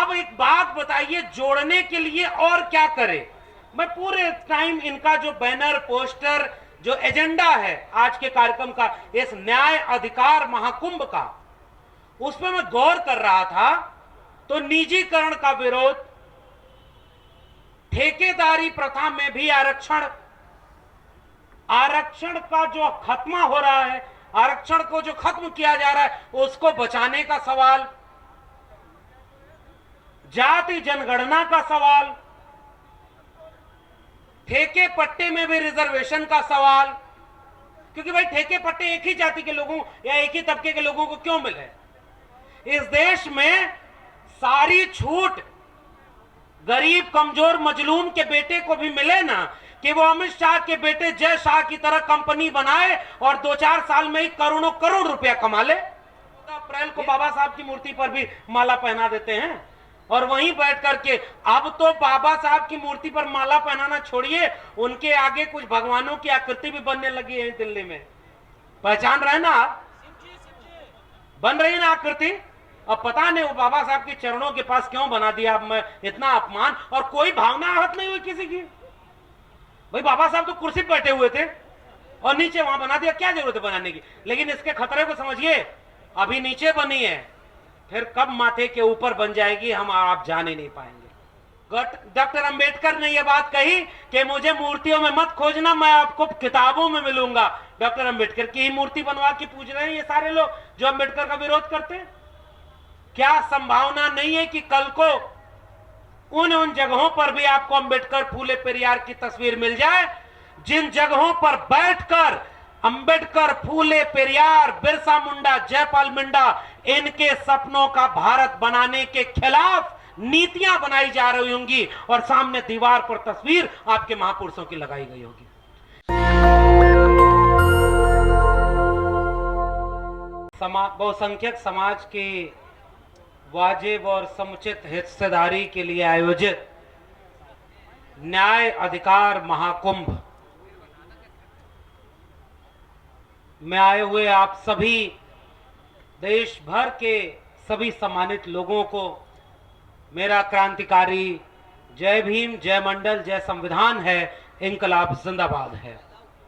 अब एक बात बताइए, जोड़ने के लिए और क्या करें? मैं पूरे टाइम इनका जो बैनर पोस्टर जो एजेंडा है आज के कार्यक्रम का, इस न्याय अधिकार महाकुंभ का, उस पर मैं गौर कर रहा था तो निजीकरण का विरोध, ठेकेदारी प्रथा में भी आरक्षण, आरक्षण का जो खत्म हो रहा है, आरक्षण को जो खत्म किया जा रहा है उसको बचाने का सवाल, जाति जनगणना का सवाल, ठेके पट्टे में भी रिजर्वेशन का सवाल, क्योंकि भाई ठेके पट्टे एक ही जाति के लोगों या एक ही तबके के लोगों को क्यों मिले? इस देश में सारी छूट गरीब कमजोर मजलूम के बेटे को भी मिले ना, कि वो अमित शाह के बेटे जय शाह की तरह कंपनी बनाए और 2-4 साल में ही करोड़ों करोड़ रुपया कमा ले। 14 अप्रैल को बाबा साहब की मूर्ति पर भी माला पहना देते हैं और वहीं बैठ करके, अब तो बाबा साहब की मूर्ति पर माला पहनाना छोड़िए, उनके आगे कुछ भगवानों की आकृति भी बनने लगी है दिल्ली में। पहचान रहे ना आप? बन रही ना आकृति। अब पता नहीं वो बाबा साहब के चरणों के पास क्यों बना दिया अब मैं इतना अपमान, और कोई भावना आहत नहीं हुई किसी की। भाई बाबा साहब तो कुर्सी पर बैठे हुए थे और नीचे वहां बना दिया, क्या जरूरत है बनाने की? लेकिन इसके खतरे को समझिए, अभी नीचे बनी है, फिर कब माथे के ऊपर बन जाएगी हम आप जान ही नहीं पाएंगे। डॉक्टर अंबेडकर ने यह बात कही कि मुझे मूर्तियों में मत खोजना, मैं आपको किताबों में मिलूंगा। डॉक्टर अंबेडकर की ही मूर्ति बनवा के पूज रहे हैं ये सारे लोग जो अंबेडकर का विरोध करते हैं। क्या संभावना नहीं है कि कल को उन जगहों पर भी आपको अंबेडकर फूले पेरियार की तस्वीर मिल जाए, जिन जगहों पर बैठकर अंबेडकर, फूले पेरियार, बिरसा मुंडा, जयपाल मिंडा इनके सपनों का भारत बनाने के खिलाफ नीतियां बनाई जा रही होंगी और सामने दीवार पर तस्वीर आपके महापुरुषों की लगाई गई होगी। बहुसंख्यक समाज की वाजिब और समुचित हिस्सेदारी के लिए आयोजित न्याय अधिकार महाकुंभ में आए हुए आप सभी देश भर के सभी सम्मानित लोगों को मेरा क्रांतिकारी जय भीम, जय मंडल, जय संविधान है, इंकलाब जिंदाबाद है।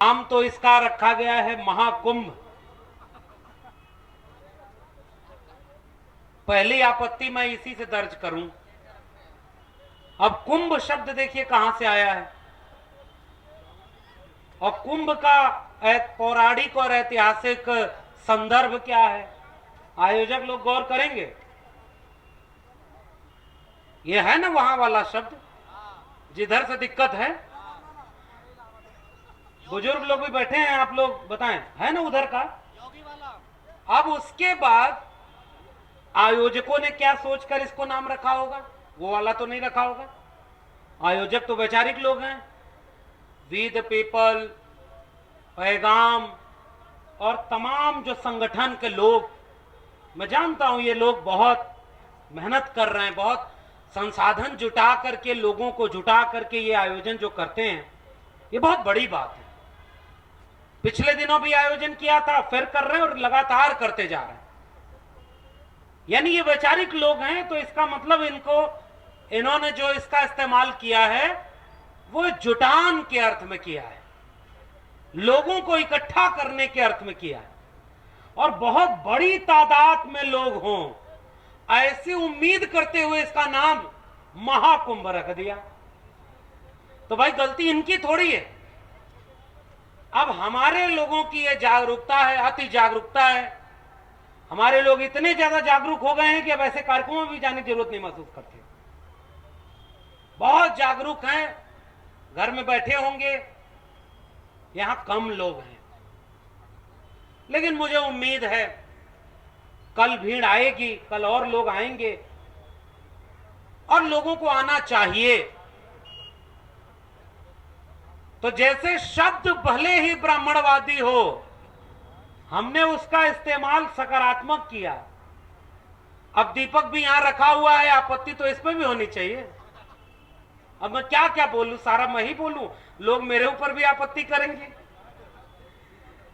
नाम तो इसका रखा गया है महाकुंभ। पहली आपत्ति मैं इसी से दर्ज करूं। अब कुंभ शब्द देखिए कहां से आया है, और कुंभ का पौराणिक और ऐतिहासिक संदर्भ क्या है, आयोजक लोग गौर करेंगे। यह है ना वहां वाला शब्द जिधर से दिक्कत है। बुजुर्ग लोग भी बैठे हैं, आप लोग बताएं, है ना उधर का? अब उसके बाद आयोजकों ने क्या सोचकर इसको नाम रखा होगा? वो वाला तो नहीं रखा होगा। आयोजक तो वैचारिक लोग हैं, वी द पीपल, पैगाम और तमाम जो संगठन के लोग, मैं जानता हूं ये लोग बहुत मेहनत कर रहे हैं, बहुत संसाधन जुटा करके, लोगों को जुटा करके ये आयोजन जो करते हैं, ये बहुत बड़ी बात है। पिछले दिनों भी आयोजन किया था, फिर कर रहे हैं और लगातार करते जा रहे हैं। यानी ये वैचारिक लोग हैं, तो इसका मतलब इन्होंने जो इसका इस्तेमाल किया है वो जुटान के अर्थ में किया है, लोगों को इकट्ठा करने के अर्थ में किया है, और बहुत बड़ी तादाद में लोग हों ऐसी उम्मीद करते हुए इसका नाम महाकुंभ रख दिया। तो भाई गलती इनकी थोड़ी है। अब हमारे लोगों की यह जागरूकता है, अति जागरूकता है। हमारे लोग इतने ज्यादा जागरूक हो गए हैं कि अब ऐसे कार्यक्रमों में भी जाने की जरूरत नहीं महसूस करते। बहुत जागरूक हैं, घर में बैठे होंगे, यहां कम लोग हैं, लेकिन मुझे उम्मीद है कल भीड़ आएगी, कल और लोग आएंगे, और लोगों को आना चाहिए। तो जैसे शब्द भले ही ब्राह्मणवादी हो, हमने उसका इस्तेमाल सकारात्मक किया। अब दीपक भी यहां रखा हुआ है, आपत्ति तो इसमें भी होनी चाहिए। अब मैं क्या क्या बोलूं, सारा मैं ही बोलूं, लोग मेरे ऊपर भी आपत्ति करेंगे।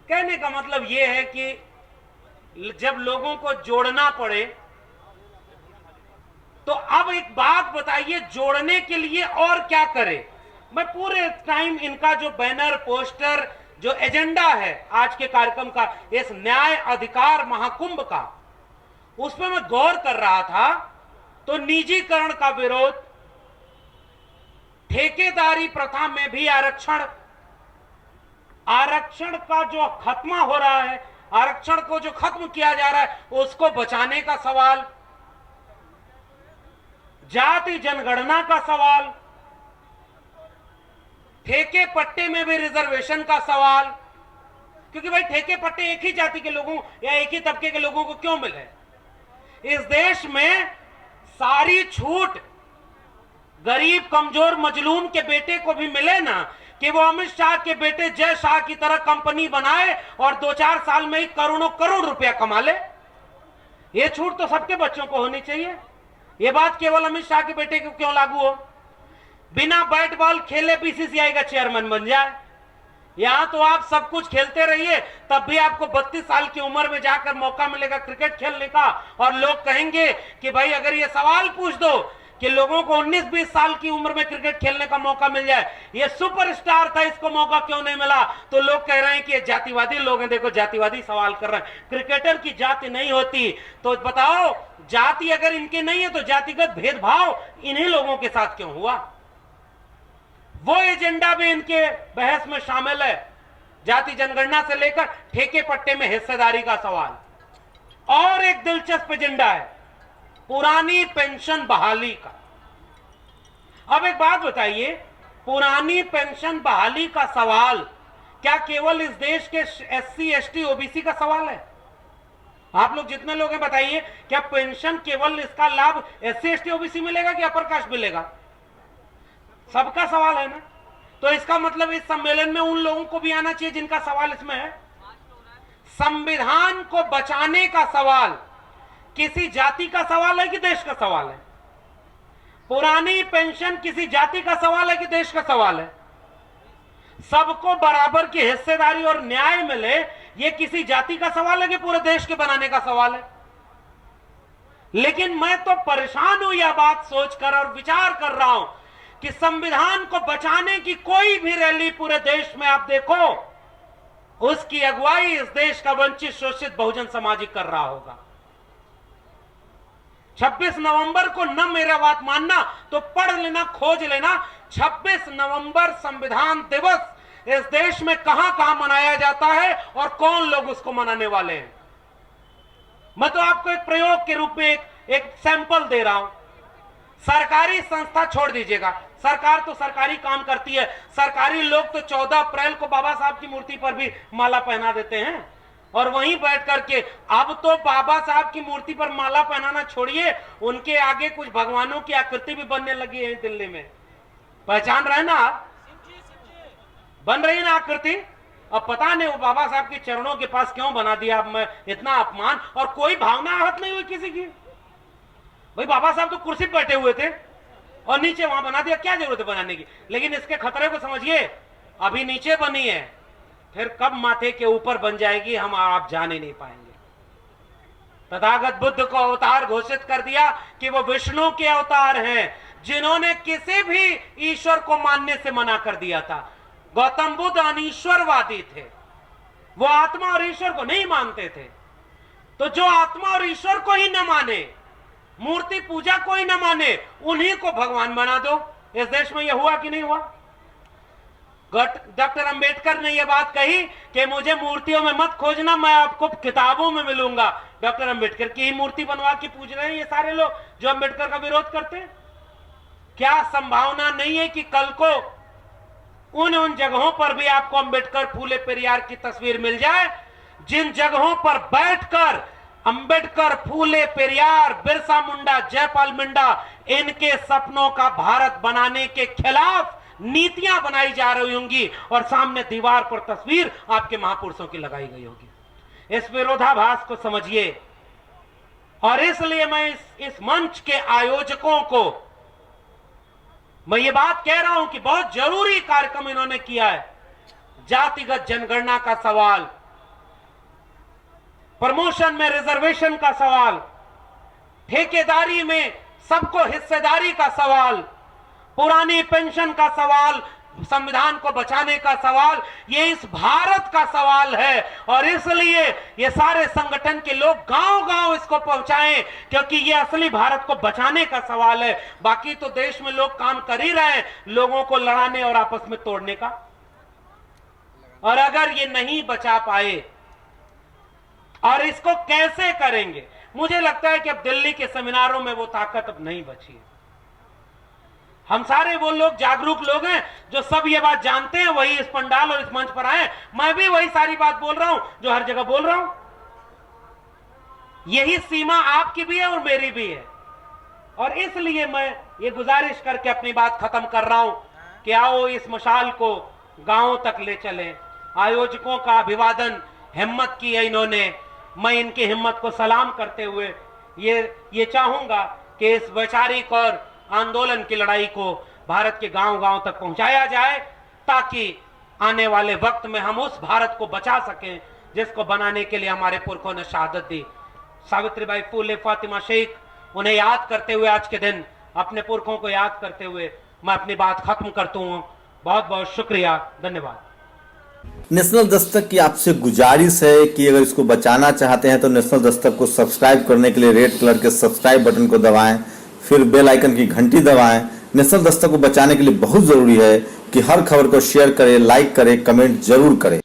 कहने का मतलब यह है कि जब लोगों को जोड़ना पड़े तो अब अब एक बात बताइए, जोड़ने के लिए और क्या करें? मैं पूरे टाइम इनका जो बैनर पोस्टर जो एजेंडा है आज के कार्यक्रम का, इस न्याय अधिकार महाकुंभ का, उस पर मैं गौर कर रहा था तो निजीकरण का विरोध, ठेकेदारी प्रथा में भी आरक्षण का जो खत्म हो रहा है, आरक्षण को जो खत्म किया जा रहा है उसको बचाने का सवाल, जाति जनगणना का सवाल, ठेके पट्टे में भी रिजर्वेशन का सवाल, क्योंकि भाई ठेके पट्टे एक ही जाति के लोगों या एक ही तबके के लोगों को क्यों मिले? इस देश में सारी छूट गरीब कमजोर मजलूम के बेटे को भी मिले ना, कि वो अमित शाह के बेटे जय शाह की तरह कंपनी बनाए और 2-4 साल में ही करोड़ों करोड़ रुपया कमा ले। ये छूट तो सबके बच्चों को होनी चाहिए। ये बात केवल अमित शाह के बेटे को क्यों लागू हो? बिना बैट बॉल खेले बीसीसीआई का चेयरमैन बन जाए। यहां तो आप सब कुछ खेलते रहिए, तब भी आपको 32 साल की उम्र में जाकर मौका मिलेगा क्रिकेट खेलने का, और लोग कहेंगे कि भाई अगर ये सवाल पूछ दो कि लोगों को 19-20 साल की उम्र में क्रिकेट खेलने का मौका मिल जाए, ये सुपरस्टार था इसको मौका क्यों नहीं मिला, तो लोग कह रहे हैं कि ये जातिवादी लोग हैं। देखो, जातिवादी सवाल कर रहे हैं। क्रिकेटर की जाति नहीं होती तो बताओ, जाति अगर इनकी नहीं है तो जातिगत भेदभाव इन्हीं लोगों के साथ क्यों हुआ? वो एजेंडा भी इनके बहस में शामिल है, जाति जनगणना से लेकर ठेके पट्टे में हिस्सेदारी का सवाल। और एक दिलचस्प एजेंडा है पुरानी पेंशन बहाली का। अब एक बात बताइए, पुरानी पेंशन बहाली का सवाल क्या केवल इस देश के SC ST OBC का सवाल है? आप लोग जितने लोग हैं बताइए, क्या पेंशन केवल इसका लाभ SC ST OBC मिलेगा कि अपर कास्ट मिलेगा? सबका सवाल है ना। तो इसका मतलब इस सम्मेलन में उन लोगों को भी आना चाहिए जिनका सवाल इसमें है। संविधान को बचाने का सवाल किसी जाति का सवाल है कि देश का सवाल है? पुरानी पेंशन किसी जाति का सवाल है कि देश का सवाल है? सबको बराबर की हिस्सेदारी और न्याय मिले, यह किसी जाति का सवाल है कि पूरे देश के बनाने का सवाल है? लेकिन मैं तो परेशान हूं यह बात सोचकर और विचार कर रहा हूं कि संविधान को बचाने की कोई भी रैली पूरे देश में आप देखो, उसकी अगुवाई इस देश का वंचित शोषित बहुजन समाज ही कर रहा होगा। 26 नवंबर को न मेरा बात मानना तो पढ़ लेना, खोज लेना, 26 नवंबर संविधान दिवस इस देश में कहां कहां मनाया जाता है और कौन लोग उसको मनाने वाले हैं। मैं तो आपको एक प्रयोग के रूप में एक सैंपल दे रहा हूं। सरकारी संस्था छोड़ दीजिएगा, सरकार तो सरकारी काम करती है। सरकारी लोग तो 14 अप्रैल को बाबा साहब की मूर्ति पर भी माला पहना देते हैं और वहीं बैठ करके, अब तो बाबा साहब की मूर्ति पर माला पहनाना छोड़िए, उनके आगे कुछ भगवानों की आकृति भी बनने लगी है दिल्ली में। पहचान रहे ना आप? बन रही ना आकृति। अब पता नहीं वो बाबा साहब के चरणों के पास क्यों बना दिया। अब मैं इतना अपमान, और कोई भावना आहत नहीं हुई किसी की। भाई बाबा साहब तो कुर्सी पर बैठे हुए थे और नीचे वहां बना दिया, क्या जरूरत है बनाने की? लेकिन इसके खतरे को समझिए, अभी नीचे बनी है, फिर कब माथे के ऊपर बन जाएगी हम आप जान ही नहीं पाएंगे। तथागत बुद्ध को अवतार घोषित कर दिया कि वो विष्णु के अवतार हैं, जिन्होंने किसी भी ईश्वर को मानने से मना कर दिया था। गौतम बुद्ध अनीश्वरवादी थे, वो आत्मा और ईश्वर को नहीं मानते थे। तो जो आत्मा और ईश्वर को ही न माने, मूर्ति पूजा को ही न माने, उन्हीं को भगवान बना दो। इस देश में यह हुआ कि नहीं हुआ? डॉक्टर अंबेडकर ने यह बात कही कि मुझे मूर्तियों में मत खोजना, मैं आपको किताबों में मिलूंगा। डॉक्टर अंबेडकर की ही मूर्ति बनवा के पूज रहे हैं ये सारे लोग जो अंबेडकर का विरोध करते हैं। क्या संभावना नहीं है कि कल को उन जगहों पर भी आपको अंबेडकर फूले पेरियार की तस्वीर मिल जाए, जिन जगहों पर बैठकर अंबेडकर, फूले पेरियार, बिरसा मुंडा, जयपाल मिंडा इनके सपनों का भारत बनाने के खिलाफ नीतियां बनाई जा रही होंगी और सामने दीवार पर तस्वीर आपके महापुरुषों की लगाई गई होगी। इस विरोधाभास को समझिए। और इसलिए मैं इस मंच के आयोजकों को मैं ये बात कह रहा हूं कि बहुत जरूरी कार्यक्रम इन्होंने किया है। जातिगत जनगणना का सवाल, प्रमोशन में रिजर्वेशन का सवाल, ठेकेदारी में सबको हिस्सेदारी का सवाल, पुरानी पेंशन का सवाल, संविधान को बचाने का सवाल, ये इस भारत का सवाल है। और इसलिए ये सारे संगठन के लोग गांव-गांव इसको पहुंचाएं, क्योंकि ये असली भारत को बचाने का सवाल है। बाकी तो देश में लोग काम कर ही रहे हैं लोगों को लड़ाने और आपस में तोड़ने का। और अगर ये नहीं बचा पाए और इसको कैसे करेंगे, मुझे लगता है कि अब दिल्ली के सेमिनारों में वो ताकत अब नहीं बची है। हम सारे वो लोग जागरूक लोग हैं जो सब ये बात जानते हैं, वही इस पंडाल और इस मंच पर आए। मैं भी वही सारी बात बोल रहा हूं जो हर जगह बोल रहा हूं। यही सीमा आपकी भी है और मेरी भी है। और इसलिए मैं ये गुजारिश करके अपनी बात खत्म कर रहा हूं कि आओ इस मशाल को गांवों तक ले चलें। आयोजकों का अभिवादन, हिम्मत की है इन्होंने। मैं इनकी हिम्मत को सलाम करते हुए ये चाहूंगा कि इस वैचारिक और आंदोलन की लड़ाई को भारत के गांव-गांव तक पहुंचाया जाए, ताकि आने वाले वक्त में हम उस भारत को बचा सकें जिसको बनाने के लिए हमारे पुरखों ने शहादत दी। सावित्रीबाई फूले, फातिमा शेख, उन्हें याद करते हुए आज के दिन, अपने पुरखों को याद करते हुए मैं अपनी बात खत्म करता हूं। बहुत बहुत शुक्रिया, धन्यवाद। नेशनल दस्तक की आपसे गुजारिश है कि अगर इसको बचाना चाहते हैं तो नेशनल दस्तक को सब्सक्राइब करने के लिए रेड कलर के सब्सक्राइब बटन को दबाएं, फिर बेल आइकन की घंटी दबाएं। नेशनल दस्तक को बचाने के लिए बहुत जरूरी है कि हर खबर को शेयर करें, लाइक करें, कमेंट जरूर करें।